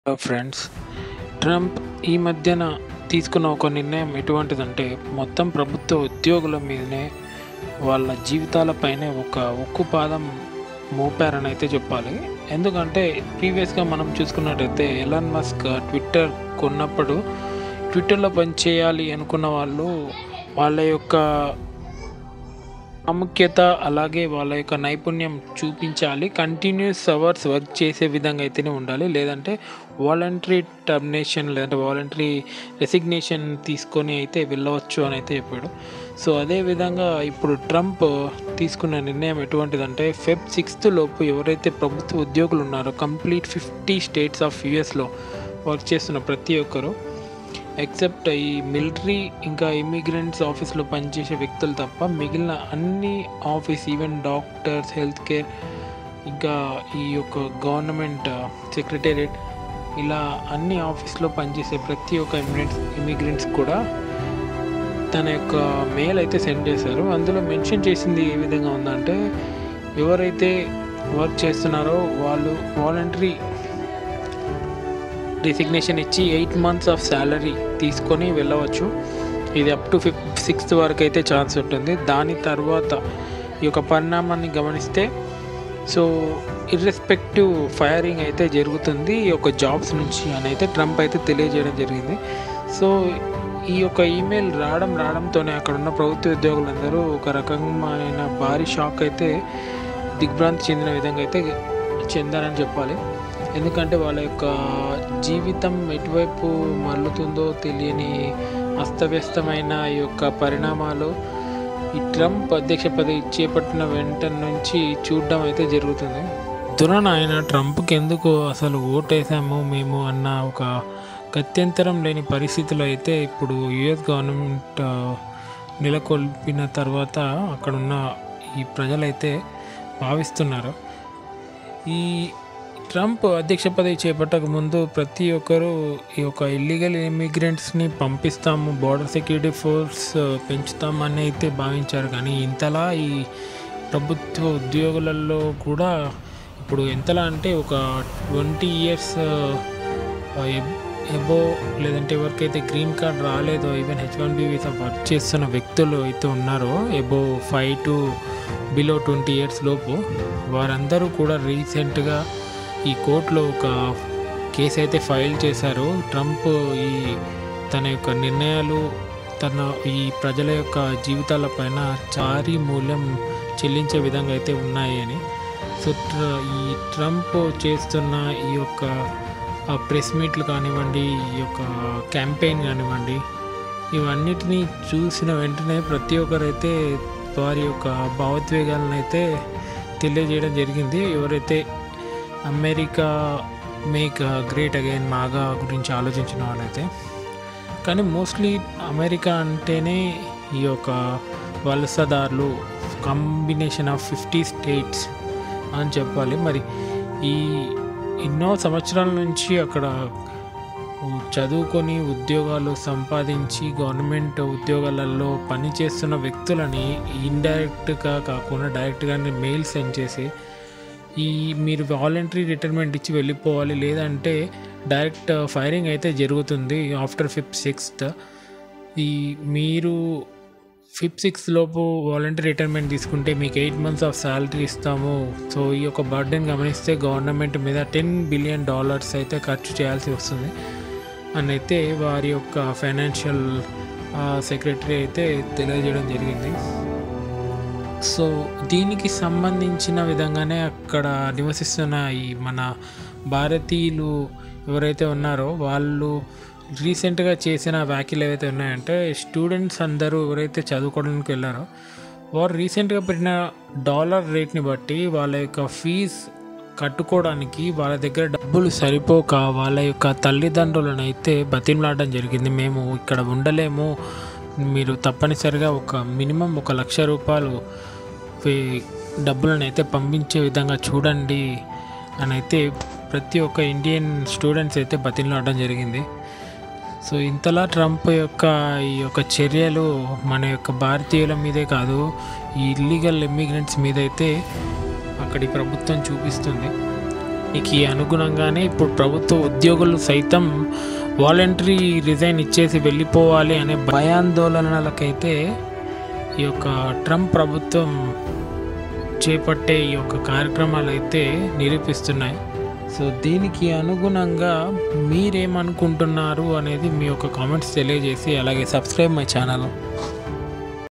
Friends, Trump ఈ మధ్యన తీసుకున్న ఒక నిర్ణయం ఎటువంటిదంటే మొత్తం ప్రభుత్వ ఉద్యోగుల మీదనే వాళ్ళ జీవితాలపైనే ఒక ఉక్కు పాదం మోపారని అయితే చెప్పాలి. ఎందుకంటే ప్రీవియస్గా మనం చూసుకున్నట్టయితే ఎలాన్ మస్క్ ట్విట్టర్ కొన్నప్పుడు ట్విట్టర్లో పనిచేయాలి అనుకున్న వాళ్ళు వాళ్ళ యొక్క ప్రాముఖ్యత అలాగే వాళ్ళ యొక్క నైపుణ్యం చూపించాలి. కంటిన్యూస్ అవర్స్ వర్క్ చేసే విధంగా అయితేనే ఉండాలి. లేదంటే వాలంటరీ టర్మినేషన్ లేదంటే వాలంటరీ రెసిగ్నేషన్ తీసుకొని అయితే వెళ్ళవచ్చు అని అయితే చెప్పాడు. సో అదేవిధంగా ఇప్పుడు ట్రంప్ తీసుకున్న నిర్ణయం ఎటువంటిదంటే ఫెబ్ 6 లోపు ఎవరైతే ప్రభుత్వ ఉద్యోగులు ఉన్నారో కంప్లీట్ 50 స్టేట్స్ ఆఫ్ యూఎస్లో వర్క్ చేస్తున్న ప్రతి ఒక్కరు ఎక్సెప్ట్ ఈ మిలిటరీ ఇంకా ఇమిగ్రెంట్స్ ఆఫీస్లో పనిచేసే వ్యక్తులు తప్ప మిగిలిన అన్ని office even doctors, health care, ఇంకా ఈ యొక్క గవర్నమెంట్ సెక్రటేరియట్ ఇలా అన్ని ఆఫీస్లో పనిచేసే ప్రతి ఒక్క ఇమిగ్రెంట్స్ కూడా తన యొక్క మెయిల్ అయితే సెండ్ చేశారు. అందులో మెన్షన్ చేసింది ఏ విధంగా ఉందంటే ఎవరైతే వర్క్ చేస్తున్నారో వాళ్ళు వాలంటరీ రెసిగ్నేషన్ ఇచ్చి 8 months ఆఫ్ శాలరీ తీసుకొని వెళ్ళవచ్చు. ఇది అప్ టు 6th వరకు అయితే ఛాన్స్ ఉంటుంది. దాని తర్వాత ఈ యొక్క పరిణామాన్ని గమనిస్తే సో ఇర్రెస్పెక్టివ్ ఫైరింగ్ అయితే జరుగుతుంది ఈ యొక్క జాబ్స్ నుంచి అని అయితే ట్రంప్ అయితే తెలియజేయడం జరిగింది. సో ఈ యొక్క ఈమెయిల్ రావడంతోనే అక్కడ ఉన్న ప్రభుత్వ ఉద్యోగులందరూ ఒక రకమైన భారీ షాక్ అయితే దిగ్భ్రాంతి చెందిన విధంగా అయితే చెందారని చెప్పాలి. ఎందుకంటే వాళ్ళ యొక్క జీవితం ఎటువైపు మళ్ళుతుందో తెలియని అస్తవ్యస్తమైన ఈ యొక్క పరిణామాలు ఈ ట్రంప్ అధ్యక్ష పదవి చేపట్టిన వెంటనే నుంచి చూడడం అయితే జరుగుతుంది. ఆయన ట్రంప్కి ఎందుకు అసలు ఓటేసాము మేము అన్న ఒక గత్యంతరం లేని పరిస్థితులు అయితే ఇప్పుడు యుఎస్ గవర్నమెంట్ నెలకొల్పిన తర్వాత అక్కడున్న ఈ ప్రజలైతే భావిస్తున్నారు. ఈ ట్రంప్ అధ్యక్ష పదవి చేపట్టక ముందు ప్రతి ఒక్కరూ ఈ యొక్క ఇల్లీగల్ ఇమిగ్రెంట్స్ని పంపిస్తాము, బార్డర్ సెక్యూరిటీ ఫోర్స్ పెంచుతామని అయితే భావించారు. కానీ ఇంతలా ఈ ప్రభుత్వ ఉద్యోగులలో కూడా ఇప్పుడు ఎంతలా అంటే ఒక 20 years ఎబో లేదంటే ఎవరికైతే గ్రీన్ కార్డ్ రాలేదో ఈవెన్ H1B వీసా వర్క్ చేస్తున్న వ్యక్తులు అయితే ఉన్నారో ఎబో 5 to below 20 years లోపు వారందరూ కూడా రీసెంట్గా ఈ కోర్టులో ఒక కేసు అయితే ఫైల్ చేశారు. ట్రంప్ ఈ తన యొక్క నిర్ణయాలు ఈ ప్రజల యొక్క జీవితాలపైన భారీ మూల్యం చెల్లించే విధంగా అయితే ఉన్నాయి అని. సో ఈ ట్రంప్ చేస్తున్న ఈ యొక్క ప్రెస్ మీట్లు కానివ్వండి, ఈ యొక్క క్యాంపెయిన్ కానివ్వండి, ఇవన్నిటినీ చూసిన వెంటనే ప్రతి ఒక్కరైతే వారి యొక్క భావోద్వేగాలను అయితే తెలియజేయడం జరిగింది. ఎవరైతే America make great again MAGA గురించి ఆలోచించిన వాళ్ళైతే. కానీ మోస్ట్లీ అమెరికా అంటేనే ఈ యొక్క వలసదారులు కాంబినేషన్ ఆఫ్ 50 states అని చెప్పాలి. మరి ఈ ఎన్నో సంవత్సరాల నుంచి అక్కడ చదువుకొని ఉద్యోగాలు సంపాదించి గవర్నమెంట్ ఉద్యోగాలలో పనిచేస్తున్న వ్యక్తులని ఇండైరెక్ట్గా కాకుండా డైరెక్ట్గానే మెయిల్ సెండ్ చేసి మీరు వాలంటరీ రిటైర్మెంట్ ఇచ్చి వెళ్ళిపోవాలి, లేదంటే డైరెక్ట్ ఫైరింగ్ అయితే జరుగుతుంది ఆఫ్టర్ Feb 6th. మీరు Feb 6 లోపు వాలంటరీ రిటైర్మెంట్ తీసుకుంటే మీకు 8 months ఆఫ్ శాలరీ ఇస్తాము. సో ఈ యొక్క బర్డెన్ గమనిస్తే గవర్నమెంట్ మీద $10 billion అయితే ఖర్చు చేయాల్సి వస్తుంది అని అయితే వారి యొక్క ఫైనాన్షియల్ సెక్రటరీ అయితే తెలియజేయడం జరిగింది. సో దీనికి సంబంధించిన విధంగానే అక్కడ నివసిస్తున్న ఈ మన భారతీయులు ఎవరైతే ఉన్నారో వాళ్ళు రీసెంట్గా చేసిన వ్యాఖ్యలు ఏవైతే ఉన్నాయంటే స్టూడెంట్స్ అందరూ ఎవరైతే చదువుకోవడానికి వెళ్ళారో వారు రీసెంట్గా పెట్టిన డాలర్ రేట్ని బట్టి వాళ్ళ యొక్క ఫీజు కట్టుకోవడానికి వాళ్ళ దగ్గర డబ్బులు సరిపోక వాళ్ళ యొక్క తల్లిదండ్రులను అయితే బతిమలాడడం జరిగింది. మేము ఇక్కడ ఉండలేము, మీరు తప్పనిసరిగా ఒక మినిమం ₹1,00,000 డబ్బులను అయితే పంపించే విధంగా చూడండి అని అయితే ప్రతి ఒక్క ఇండియన్ స్టూడెంట్స్ అయితే బతిమలాడడం జరిగింది. సో ఇంతలా ట్రంప్ యొక్క ఈ యొక్క చర్యలు మన యొక్క భారతీయుల మీదే కాదు, ఈ ఇల్లీగల్ ఇమిగ్రెంట్స్ మీద అయితే అక్కడి ప్రభుత్వం చూపిస్తుంది. దీనికి అనుగుణంగానే ఇప్పుడు ప్రభుత్వ ఉద్యోగులు సైతం వాలంటరీ రిజైన్ ఇచ్చేసి వెళ్ళిపోవాలి అనే భయాందోళనలకైతే ఈ యొక్క ట్రంప్ ప్రభుత్వం చేపట్టే ఈ యొక్క కార్యక్రమాలు అయితే నిరూపిస్తున్నాయి. సో దీనికి అనుగుణంగా మీరేమనుకుంటున్నారు అనేది మీ యొక్క కామెంట్స్ తెలియజేసి అలాగే సబ్స్క్రైబ్ మై ఛానల్.